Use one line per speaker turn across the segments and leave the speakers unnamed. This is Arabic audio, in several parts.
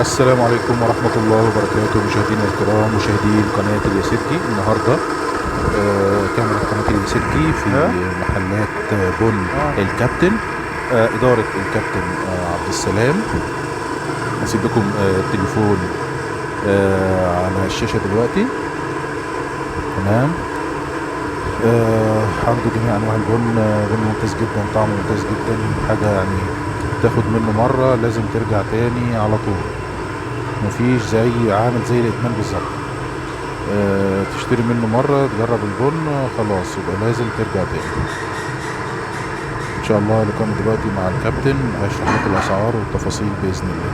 السلام عليكم ورحمة الله وبركاته، مشاهدينا الكرام، مشاهدين قناة الياسرجي. النهاردة كاميرا قناة الياسرجي في محلات بن الكابتن، إدارة الكابتن عبد السلام. هسيب لكم التليفون على الشاشة دلوقتي. تمام. عنده جميع أنواع البن، بن ممتاز جدا، طعمه ممتاز جدا، حاجة يعني تاخد منه مرة لازم ترجع تاني على طول. مفيش عامل زي الادمان بالظبط. تشتري منه مره تجرب البن خلاص يبقى لازم ترجع تاني. ان شاء الله لقاءنا دلوقتي مع الكابتن هيشرح لك الاسعار والتفاصيل باذن الله.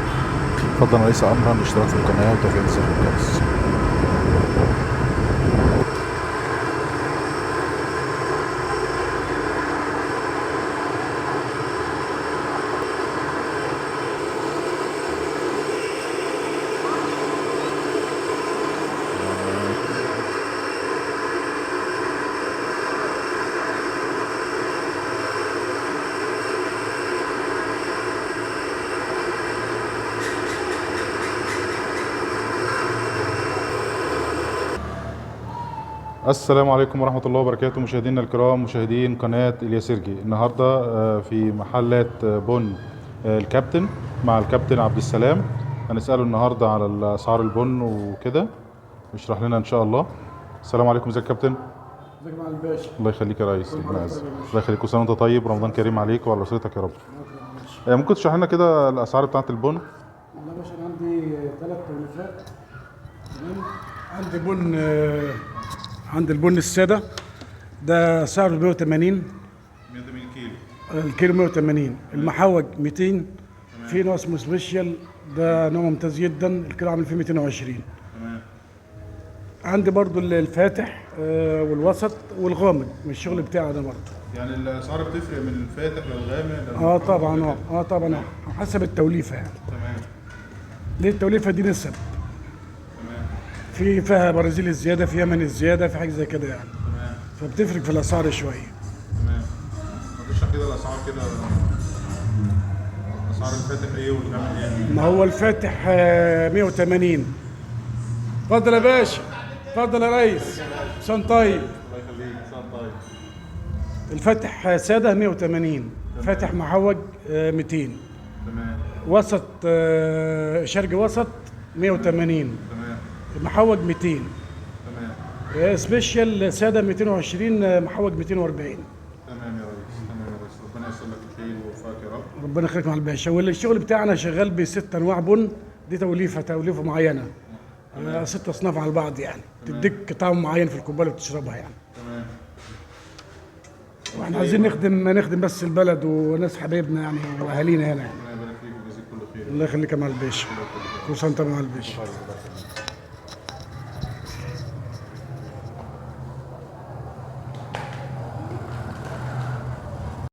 اتفضل ليس امرا الاشتراك في القناه وتفعيل زر الجرس. السلام عليكم ورحمة الله وبركاته، مشاهدينا الكرام، مشاهدين قناة الياسرجي. النهاردة في محلات بن الكابتن مع الكابتن عبد السلام. هنسأله النهاردة على أسعار البن وكده، يشرح لنا إن شاء الله. السلام عليكم، ازيك يا كابتن؟
ازيك يا معالي الباشا؟
الله يخليك يا ريس، ربنا يعزك. الله يخليك، كل سنة وأنت طيب، رمضان كريم عليك وعلى أسرتك يا رب. ممكن تشرح لنا كده الأسعار بتاعة البن؟
والله يا باشا انا عندي 3 توليفات. تمام. عندي البن الساده، ده سعره 180
كيلو.
الكيلو 180. المحوج 200. في نوع اسمه سبيشال، ده نوع ممتاز جدا، الكيلو عامل فيه 220.
تمام.
عندي برضو الفاتح والوسط والغامق من الشغل بتاعي ده برضو.
يعني الأسعار بتفرق من الفاتح للغامق؟
طبعا حسب التوليفه يعني.
تمام.
دي التوليفه دي نسب. فيها برازيلي زياده، في يمني زياده، في حاجه زي كده يعني.
تمام.
فبتفرق في الاسعار شويه.
تمام. مفيش كده الاسعار كده، اسعار الفاتح ايه والغامق ايه؟
ما هو الفاتح 180. اتفضل يا باشا، اتفضل يا ريس، عشان طيب.
الله يخليك، سنة طيب.
الفاتح ساده 180. فاتح محوج 200.
تمام.
وسط شرقي وسط 180.
تمام.
محوج 200.
تمام.
سبيشال ساده 220. محوج 240.
تمام يا ريس، تمام يا ريس، ربنا ييسر لك الخير ويوفقك يا رب.
ربنا يخليك مع الباشا. والشغل بتاعنا شغال ب6 انواع بن. دي توليفه معينه، 6 اصناف على بعض يعني. تديك طعم معين في الكوبايه اللي بتشربها يعني.
تمام.
واحنا عايزين نخدم بس البلد وناس حبايبنا يعني واهالينا هنا يعني.
ربنا يبارك فيك ويجزيك كل خير.
الله يخليك يا مع الباشا. كل سنه وانت مع الباشا.